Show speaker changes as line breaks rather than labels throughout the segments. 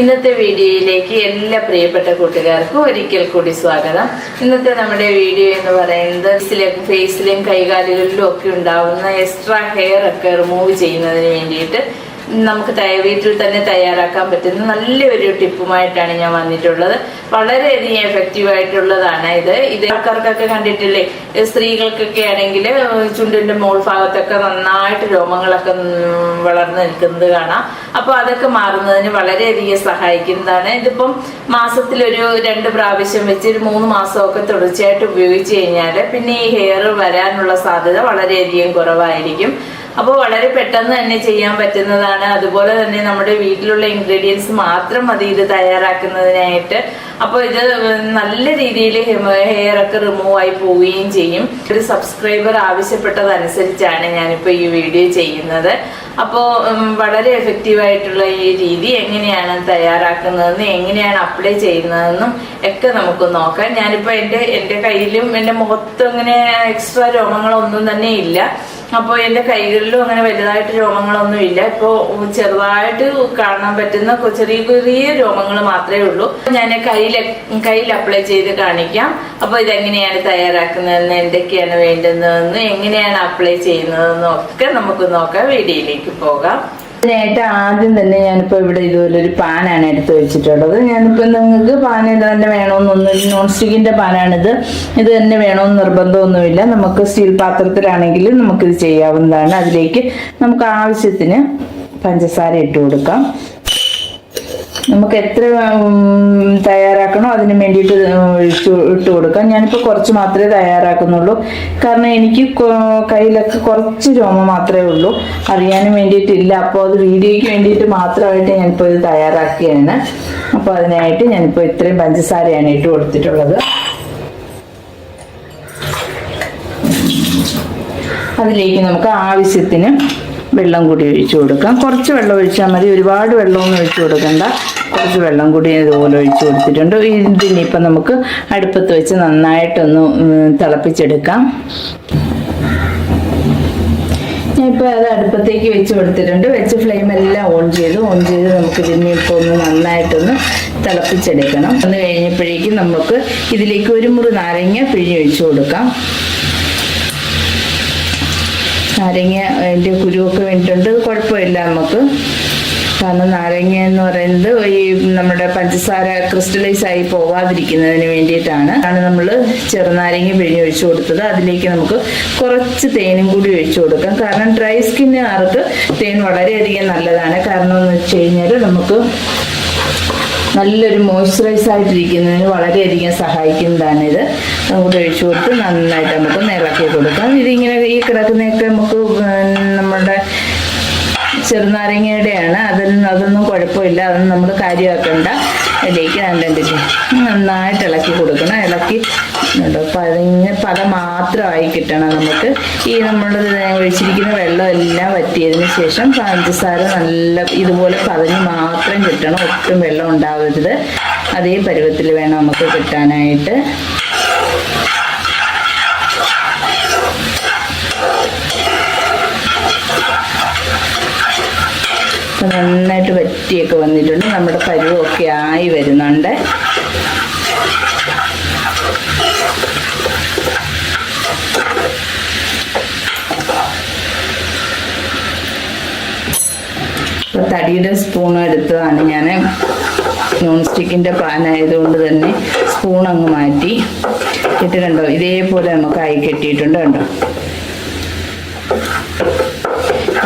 ഇന്നത്തെ വീഡിയോയിലേക്ക് എല്ലാ പ്രിയപ്പെട്ട കൂട്ടുകാർക്കും ഒരിക്കൽ കൂടി സ്വാഗതം. ഇന്നത്തെ നമ്മുടെ വീഡിയോ എന്ന് പറയുന്നത് ഫേസിലും കൈകാലുകളിലും ഒക്കെ ഉണ്ടാവുന്ന എക്സ്ട്രാ ഹെയർ ഒക്കെ റിമൂവ് ചെയ്യുന്നതിന് വേണ്ടിയിട്ട് നമുക്ക് വീട്ടിൽ തന്നെ തയ്യാറാക്കാൻ പറ്റുന്ന നല്ലൊരു ടിപ്പുമായിട്ടാണ് ഞാൻ വന്നിട്ടുള്ളത്. വളരെയധികം എഫക്റ്റീവ് ആയിട്ടുള്ളതാണ് ഇത് ആൾക്കാർക്കൊക്കെ കണ്ടിട്ടില്ലേ, സ്ത്രീകൾക്കൊക്കെ ആണെങ്കിൽ ചുണ്ടിന്റെ മോൾ ഭാഗത്തൊക്കെ നന്നായിട്ട് രോമങ്ങളൊക്കെ വളർന്നു നിൽക്കുന്നത് കാണാം. അപ്പോൾ അതൊക്കെ മാറുന്നതിന് വളരെയധികം സഹായിക്കുന്നതാണ്. ഇതിപ്പം മാസത്തിലൊരു 2 പ്രാവശ്യം വെച്ച് 3 മാസമൊക്കെ തുടർച്ചയായിട്ട് ഉപയോഗിച്ച് കഴിഞ്ഞാൽ പിന്നെ ഈ ഹെയർ വരാനുള്ള സാധ്യത വളരെയധികം കുറവായിരിക്കും. അപ്പോൾ വളരെ പെട്ടെന്ന് തന്നെ ചെയ്യാൻ പറ്റുന്നതാണ്. അതുപോലെ തന്നെ നമ്മുടെ വീട്ടിലുള്ള ഇൻഗ്രീഡിയൻസ് മാത്രം മതി ഇത് തയ്യാറാക്കുന്നതിനായിട്ട്. അപ്പോൾ ഇത് നല്ല രീതിയിൽ ഹെയർ ഒക്കെ റിമൂവ് ആയി പോവുകയും ചെയ്യും. ഒരു സബ്സ്ക്രൈബർ ആവശ്യപ്പെട്ടതനുസരിച്ചാണ് ഞാനിപ്പോൾ ഈ വീഡിയോ ചെയ്യുന്നത്. അപ്പോൾ വളരെ എഫക്റ്റീവായിട്ടുള്ള ഈ രീതി എങ്ങനെയാണ് തയ്യാറാക്കുന്നതെന്നും എങ്ങനെയാണ് അപ്ലൈ ചെയ്യുന്നതെന്നും ഒക്കെ നമുക്ക് നോക്കാം. ഞാനിപ്പോൾ എൻ്റെ കയ്യിലും എൻ്റെ മുഖത്തും അങ്ങനെ എക്സ്ട്രാ രോമങ്ങളൊന്നും തന്നെ ഇല്ല. അപ്പോൾ എൻ്റെ കൈകളിലും അങ്ങനെ വലുതായിട്ട് രോമങ്ങളൊന്നും ഇല്ല. ഇപ്പോൾ ചെറുതായിട്ട് കാണാൻ പറ്റുന്ന ചെറിയ ചെറിയ രോമങ്ങൾ മാത്രമേ ഉള്ളൂ. ഞാൻ കയ്യിൽ അപ്ലൈ ചെയ്ത് കാണിക്കാം. അപ്പോൾ ഇതെങ്ങനെയാണ് തയ്യാറാക്കുന്നതെന്ന്, എന്തൊക്കെയാണ് വേണ്ടുന്നതെന്ന്, എങ്ങനെയാണ് അപ്ലൈ ചെയ്യുന്നതെന്നും ഒക്കെ നമുക്ക് നോക്കാം. വീഡിയോയിലേക്ക് പോകാം. അതിനായിട്ട് ആദ്യം തന്നെ ഞാനിപ്പോൾ ഇവിടെ ഇതുപോലൊരു പാനാണ് എടുത്ത് വെച്ചിട്ടുള്ളത്. ഞാനിപ്പോൾ നിങ്ങൾക്ക് പാൻ ഇത് തന്നെ വേണമെന്നൊന്നും, നോൺ സ്റ്റിക്കിൻ്റെ പാനാണിത്. ഇത് തന്നെ വേണമെന്ന് നിർബന്ധമൊന്നുമില്ല. നമുക്ക് സ്റ്റീൽ പാത്രത്തിലാണെങ്കിൽ നമുക്കിത് ചെയ്യാവുന്നതാണ്. അതിലേക്ക് നമുക്ക് ആവശ്യത്തിന് പഞ്ചസാര ഇട്ട് കൊടുക്കാം. നമുക്ക് എത്ര തയ്യാറാക്കണോ അതിന് വേണ്ടിയിട്ട് ഇട്ട് കൊടുക്കാം. ഞാനിപ്പോൾ കുറച്ച് മാത്രമേ തയ്യാറാക്കുന്നുള്ളൂ. കാരണം എനിക്ക് കയ്യിലൊക്കെ കുറച്ച് രോമം മാത്രമേ ഉള്ളൂ, അറിയാനും വേണ്ടിയിട്ടില്ല. അപ്പോൾ അത് വീഡിയോയ്ക്ക് വേണ്ടിയിട്ട് മാത്രമായിട്ട് ഞാനിപ്പോൾ ഇത് തയ്യാറാക്കുകയാണ്. അപ്പോൾ അതിനായിട്ട് ഞാനിപ്പോൾ ഇത്രയും പഞ്ചസാരയാണ് ഇട്ട് കൊടുത്തിട്ടുള്ളത്. അതിലേക്ക് നമുക്ക് ആവശ്യത്തിന് വെള്ളം കൂടി ഒഴിച്ചു കൊടുക്കാം. കുറച്ച് വെള്ളം ഒഴിച്ചാൽ മതി, ഒരുപാട് വെള്ളമൊന്നും ഒഴിച്ചു കൊടുക്കണ്ട. കുറച്ച് വെള്ളം കൂടി ഇതുപോലെ ഒഴിച്ചു കൊടുത്തിട്ടുണ്ട്. ഇതിനിപ്പം നമുക്ക് അടുപ്പത്ത് വെച്ച് നന്നായിട്ടൊന്ന് തിളപ്പിച്ചെടുക്കാം. ഞാനിപ്പോൾ അത് അടുപ്പത്തേക്ക് വെച്ച് കൊടുത്തിട്ടുണ്ട്. വെച്ച് ഫ്ലെയിം എല്ലാം ഓൺ ചെയ്ത് നമുക്ക് ഇതിനിപ്പോൾ ഒന്ന് നന്നായിട്ടൊന്ന് തിളപ്പിച്ചെടുക്കണം. ഒന്ന് കഴിഞ്ഞപ്പോഴേക്കും നമുക്ക് ഇതിലേക്ക് 1 മുറി നാരങ്ങ പിഴിഞ്ഞൊഴിച്ചു കൊടുക്കാം. നാരങ്ങ അതിൻ്റെ കുരുവൊക്കെ വേണ്ടിയിട്ടുണ്ട്, കുഴപ്പമില്ല നമുക്ക്. കാരണം നാരങ്ങ എന്ന് പറയുന്നത് ഈ നമ്മുടെ പഞ്ചസാര ക്രിസ്റ്റലൈസ് ആയി പോവാതിരിക്കുന്നതിന് വേണ്ടിയിട്ടാണ് നമ്മൾ ചെറുനാരങ്ങ പിഴിഞ്ഞൊഴിച്ചു കൊടുത്തത്. അതിലേക്ക് നമുക്ക് കുറച്ച് തേനും കൂടി ഒഴിച്ചു കൊടുക്കാം. കാരണം ഡ്രൈ സ്കിന്നുകാർക്ക് തേൻ വളരെയധികം നല്ലതാണ്. കാരണം എന്ന് വെച്ച് കഴിഞ്ഞാൽ നമുക്ക് നല്ലൊരു മോയ്സ്ചറൈസ് ആയിട്ടിരിക്കുന്നതിന് വളരെയധികം സഹായിക്കുന്നതാണ് ഇത്. നമുക്ക് ഒഴിച്ചു കൊടുത്ത് നന്നായിട്ട് നമുക്ക് ഇളക്കി കൊടുക്കാം. ഇതിങ്ങനെ ഈ കിടക്കുന്നതൊക്കെ നമുക്ക് നമ്മുടെ ചെറുനാരങ്ങയുടെയാണ്. അതൊന്നും കുഴപ്പമില്ല, അതൊന്നും നമ്മൾ കാര്യമാക്കണ്ട. അതിലേക്ക് നന്നായിട്ട് ഇളക്കി കൊടുക്കണം. ഇളക്കി പദം മാത്രമായി കിട്ടണം നമുക്ക്. ഈ നമ്മൾ ഒഴിച്ചിരിക്കുന്ന വെള്ളം എല്ലാം വറ്റിയതിന് ശേഷം പഞ്ചസാര നല്ല ഇതുപോലെ പതഞ്ഞ് മാത്രം കിട്ടണം. ഒട്ടും വെള്ളം ഉണ്ടാവരുത്. അതേ പരുവത്തിൽ വേണം നമുക്ക് കിട്ടാനായിട്ട്. നന്നായിട്ട് വറ്റിയൊക്കെ വന്നിട്ടുണ്ട്. നമ്മുടെ പരുവമൊക്കെ ആയി വരുന്നുണ്ട്. ഇപ്പോൾ തടിയുടെ സ്പൂൺ എടുത്തതാണ് ഞാൻ. നോൺ സ്റ്റിക്കിൻ്റെ പാനായതുകൊണ്ട് തന്നെ സ്പൂൺ അങ്ങ് മാറ്റി ഇട്ട് കണ്ടോ, ഇതേപോലെ നമുക്ക് ആയി കെട്ടിയിട്ടുണ്ട്. കണ്ടോ,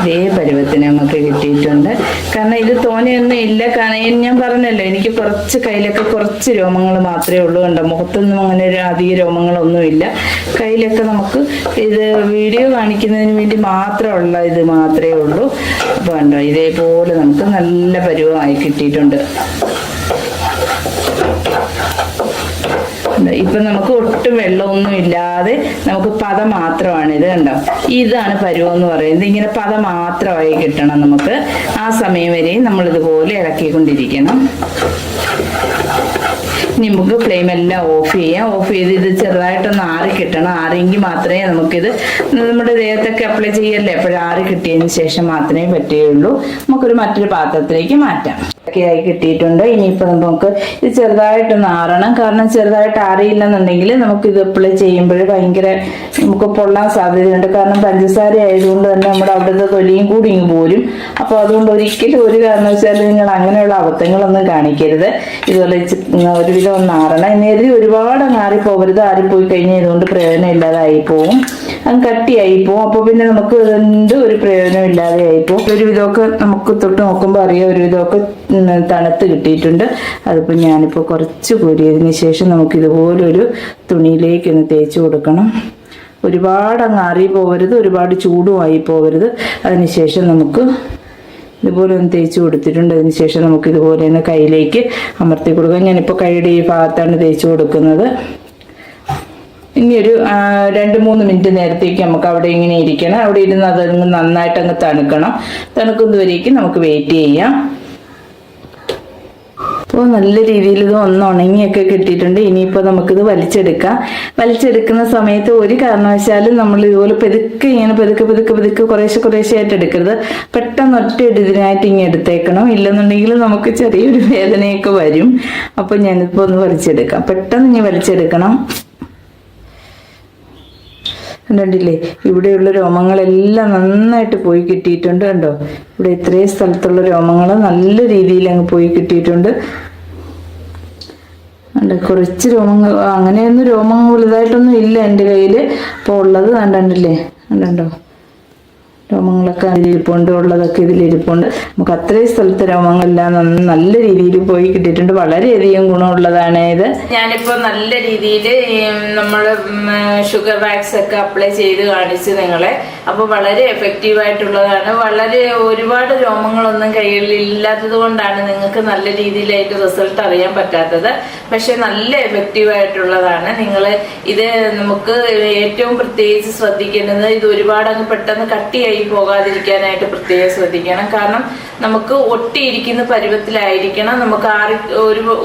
ഇതേ പരുവത്തിന് നമുക്ക് കിട്ടിയിട്ടുണ്ട്. കാരണം ഇത് തോനെയൊന്നും ഇല്ല. കാരണം ഞാൻ പറഞ്ഞല്ലോ, എനിക്ക് കയ്യിലൊക്കെ കുറച്ച് രോമങ്ങൾ മാത്രമേ ഉള്ളൂ. കണ്ടോ, മുഖത്തൊന്നും അങ്ങനെ അധിക രോമങ്ങളൊന്നുമില്ല. കയ്യിലൊക്കെ നമുക്ക് ഇത് വീഡിയോ കാണിക്കുന്നതിന് വേണ്ടി മാത്രമുള്ള ഇത് മാത്രമേ ഉള്ളൂ. അപ്പോൾ കണ്ടോ, ഇതേപോലെ നമുക്ക് നല്ല പരുവമായി കിട്ടിയിട്ടുണ്ട്. ഇപ്പം നമുക്ക് ഒട്ടും വെള്ളമൊന്നും ഇല്ലാതെ നമുക്ക് പത മാത്രമാണ് ഇത്. കണ്ടോ, ഇതാണ് പരുവം എന്ന് പറയുന്നത്. ഇങ്ങനെ പത മാത്രമായി കിട്ടണം നമുക്ക്. ആ സമയം വരെയും നമ്മളിതുപോലെ ഇളക്കിക്കൊണ്ടിരിക്കണം. നമുക്ക് ഫ്ലെയിം എല്ലാം ഓഫ് ചെയ്യാം. ഓഫ് ചെയ്ത് ഇത് ചെറുതായിട്ടൊന്ന് ആറി കിട്ടണം. ആറിയെങ്കിൽ മാത്രമേ നമുക്കിത് നമ്മുടെ ദേഹത്തൊക്കെ അപ്ലൈ ചെയ്യല്ലേ. അപ്പോൾ ആറി കിട്ടിയതിന് ശേഷം മാത്രമേ പറ്റുകയുള്ളൂ. നമുക്കൊരു മറ്റൊരു പാത്രത്തിലേക്ക് മാറ്റാം. ഒക്കെ ആയി കിട്ടിയിട്ടുണ്ട്. ഇനിയിപ്പോൾ നമുക്ക് ഇത് ചെറുതായിട്ടൊന്ന് ആറണം. കാരണം ചെറുതായിട്ട് ആറിയില്ലെന്നുണ്ടെങ്കിൽ നമുക്ക് ഇത് അപ്ലൈ ചെയ്യുമ്പോൾ ഭയങ്കര നമുക്ക് പൊള്ളാൻ സാധ്യതയുണ്ട്. കാരണം പഞ്ചസാര ആയതുകൊണ്ട് തന്നെ നമ്മുടെ അവിടുത്തെ തൊലിയും കൂടി ഇങ്ങ് പോരും. അപ്പോൾ അതുകൊണ്ട് ഒരിക്കലും ഒരു കാരണവശാലും നിങ്ങൾ അങ്ങനെയുള്ള അബദ്ധങ്ങളൊന്നും കാണിക്കരുത്. ഇതുപോലെ ഒരുവിധം ഒന്ന് ആറണം. ഇനി ഒരുപാട് ആറിപ്പോകരുത്. ആറിപ്പോയി കഴിഞ്ഞാൽ ഇതുകൊണ്ട് പ്രയോജനം ഇല്ലാതായി പോവും, അത് കട്ടിയായി പോവും. അപ്പോൾ പിന്നെ നമുക്ക് ഒരു പ്രയോജനം ഇല്ലാതെ ആയിപ്പോവും. ഒരുവിധമൊക്കെ നമുക്ക് തൊട്ട് നോക്കുമ്പോൾ അറിയാം ഒരുവിധമൊക്കെ തണുത്ത് കിട്ടിയിട്ടുണ്ട്. അതിപ്പോൾ ഞാനിപ്പോൾ കുറച്ച് കോരിയതിന് ശേഷം നമുക്ക് ഇതുപോലൊരു തുണിയിലേക്കൊന്ന് തേച്ച് കൊടുക്കണം. ഒരുപാട് അങ്ങ് ആറി പോകരുത്, ഒരുപാട് ചൂടുമായി പോകരുത്. അതിനുശേഷം നമുക്ക് ഇതുപോലെ ഒന്ന് തേച്ച് കൊടുത്തിട്ടുണ്ട്. അതിന് ശേഷം നമുക്ക് ഇതുപോലെ തന്നെ കയ്യിലേക്ക് അമർത്തി കൊടുക്കാം. ഞാനിപ്പോൾ കൈയുടെ ഈ ഭാഗത്താണ് തേച്ച് കൊടുക്കുന്നത്. ഇനി ഒരു 2-3 മിനിറ്റ് നേരത്തേക്ക് നമുക്ക് അവിടെ ഇങ്ങനെ ഇരിക്കണം. അവിടെ ഇരുന്ന് അതങ്ങ് നന്നായിട്ട് അങ്ങ് തണുക്കണം. തണുക്കുന്നതുവരേക്കും നമുക്ക് വെയിറ്റ് ചെയ്യാം. അപ്പോൾ നല്ല രീതിയിൽ ഇത് ഒന്ന് ഉണങ്ങിയൊക്കെ കിട്ടിയിട്ടുണ്ട്. ഇനിയിപ്പോൾ നമുക്കിത് വലിച്ചെടുക്കാം. വലിച്ചെടുക്കുന്ന സമയത്ത് ഒരു കാരണവശാലും നമ്മൾ ഇതുപോലെ പെതുക്കെ ഇങ്ങനെ പെതുക്കെ കുറേശ്ശെ ആയിട്ട് എടുക്കരുത്. പെട്ടെന്ന് ഒറ്റ ഇതിനായിട്ട് ഇങ്ങനെ എടുത്തേക്കണം. ഇല്ലെന്നുണ്ടെങ്കിൽ നമുക്ക് ചെറിയൊരു വേദനയൊക്കെ വരും. അപ്പോൾ ഞാനിപ്പോൾ ഒന്ന് വലിച്ചെടുക്കാം. പെട്ടെന്ന് ഇങ്ങനെ വലിച്ചെടുക്കണം. കണ്ടില്ലേ, ഇവിടെയുള്ള രോമങ്ങളെല്ലാം നന്നായിട്ട് പോയി കിട്ടിയിട്ടുണ്ട്. കണ്ടോ, ഇവിടെ ഇത്രയും സ്ഥലത്തുള്ള രോമങ്ങൾ നല്ല രീതിയിൽ അങ്ങ് പോയി കിട്ടിയിട്ടുണ്ട്. കുറച്ച് രോമങ്ങൾ, അങ്ങനെയൊന്നും രോമങ്ങൾ വലുതായിട്ടൊന്നും ഇല്ല എൻ്റെ കയ്യിൽ. അപ്പോൾ ഉള്ളത് കണ്ടില്ലേ, കണ്ടോ രോമങ്ങളൊക്കെ അതിലിരിപ്പുണ്ട്, ഉള്ളതൊക്കെ ഇതിലിരിപ്പുണ്ട്. നമുക്ക് അത്രയും സ്ഥലത്തെ രോമങ്ങളെല്ലാം നല്ല രീതിയിൽ പോയി കിട്ടിയിട്ടുണ്ട്. വളരെയധികം ഗുണമുള്ളതാണ് ഇത്. ഞാനിപ്പോൾ നല്ല രീതിയിൽ നമ്മൾ ഷുഗർ വാക്സ് ഒക്കെ അപ്ലൈ ചെയ്ത് കാണിച്ചു നിങ്ങളെ. അപ്പോൾ വളരെ എഫക്റ്റീവ് ആയിട്ടുള്ളതാണ്. വളരെ ഒരുപാട് രോമങ്ങളൊന്നും കയ്യിൽ ഇല്ലാത്തത് കൊണ്ടാണ് നിങ്ങൾക്ക് നല്ല രീതിയിലായിട്ട് റിസൾട്ട് അറിയാൻ പറ്റാത്തത്. പക്ഷെ നല്ല എഫക്റ്റീവ് ആയിട്ടുള്ളതാണ്. നിങ്ങൾ ഇത് നമുക്ക് ഏറ്റവും പ്രത്യേകിച്ച് ശ്രദ്ധിക്കേണ്ടത്, ഇത് ഒരുപാട് അങ്ങ് പെട്ടെന്ന് കട്ടിയായി പോകാതിരിക്കാനായിട്ട് പ്രത്യേകം ശ്രദ്ധിക്കണം. കാരണം നമുക്ക് ഒട്ടിയിരിക്കുന്ന പരുവത്തിലായിരിക്കണം. നമുക്ക്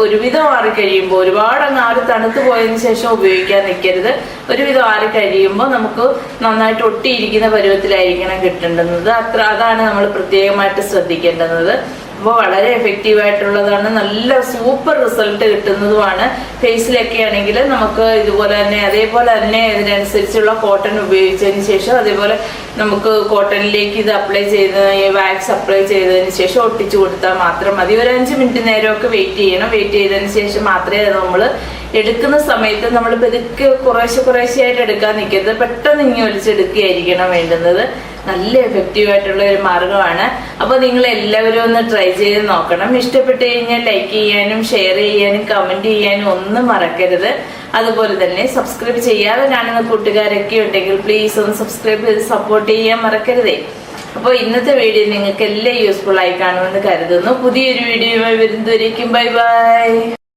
ഒരുവിധം ആറി കഴിയുമ്പോൾ, ഒരുപാട് അങ്ങ് ആറി തണുത്ത് പോയതിനു ശേഷം ഉപയോഗിക്കാൻ നിൽക്കരുത്. ഒരുവിധം ആറി കഴിയുമ്പോൾ നമുക്ക് നന്നായിട്ട് ഒട്ടിയിരിക്കുന്ന പരുവത്തിലായിരിക്കണം കിട്ടേണ്ടുന്നത്. അതാണ് നമ്മൾ പ്രത്യേകമായിട്ട് ശ്രദ്ധിക്കേണ്ടുന്നത്. അപ്പോൾ വളരെ എഫക്റ്റീവ് ആയിട്ടുള്ളതാണ്. നല്ല സൂപ്പർ റിസൾട്ട് കിട്ടുന്നതുമാണ്. ഫേസിലൊക്കെ ആണെങ്കിൽ നമുക്ക് ഇതുപോലെ തന്നെ അതേപോലെ തന്നെ ഇതിനനുസരിച്ചുള്ള കോട്ടൺ ഉപയോഗിച്ചതിന് ശേഷം അതേപോലെ നമുക്ക് കോട്ടണിലേക്ക് ഇത് അപ്ലൈ ചെയ്ത് വാക്സ് അപ്ലൈ ചെയ്തതിന് ശേഷം ഒട്ടിച്ചു കൊടുത്താൽ മാത്രം മതി. ഒരു 5 മിനിറ്റ് നേരമൊക്കെ വെയിറ്റ് ചെയ്യണം. വെയിറ്റ് ചെയ്തതിന് ശേഷം മാത്രമേ നമ്മൾ എടുക്കുന്ന സമയത്ത് നമ്മൾ പെതുക്കെ കുറേശ്ശെയായിട്ട് എടുക്കാൻ നിൽക്കരുത്. പെട്ടെന്ന് ഇങ്ങനെ ഒലിച്ചെടുക്കുകയായിരിക്കണം വേണ്ടുന്നത്. നല്ല എഫക്റ്റീവ് ആയിട്ടുള്ള ഒരു മാർഗമാണ്. അപ്പോൾ നിങ്ങൾ എല്ലാവരും ഒന്ന് ട്രൈ ചെയ്ത് നോക്കണം. ഇഷ്ടപ്പെട്ട് കഴിഞ്ഞാൽ ലൈക്ക് ചെയ്യാനും ഷെയർ ചെയ്യാനും കമന്റ് ചെയ്യാനും ഒന്നും മറക്കരുത്. അതുപോലെ തന്നെ സബ്സ്ക്രൈബ് ചെയ്യാതെ കാണുന്ന കൂട്ടുകാരൊക്കെ ഉണ്ടെങ്കിൽ പ്ലീസ് ഒന്ന് സബ്സ്ക്രൈബ് ചെയ്ത് സപ്പോർട്ട് ചെയ്യാൻ മറക്കരുതേ. അപ്പോൾ ഇന്നത്തെ വീഡിയോ നിങ്ങൾക്ക് എല്ലാം യൂസ്ഫുൾ ആയി കാണുമെന്ന് കരുതുന്നു. പുതിയൊരു വീഡിയോയുമായി വരുന്നതുവരേക്കും ബൈ ബൈ.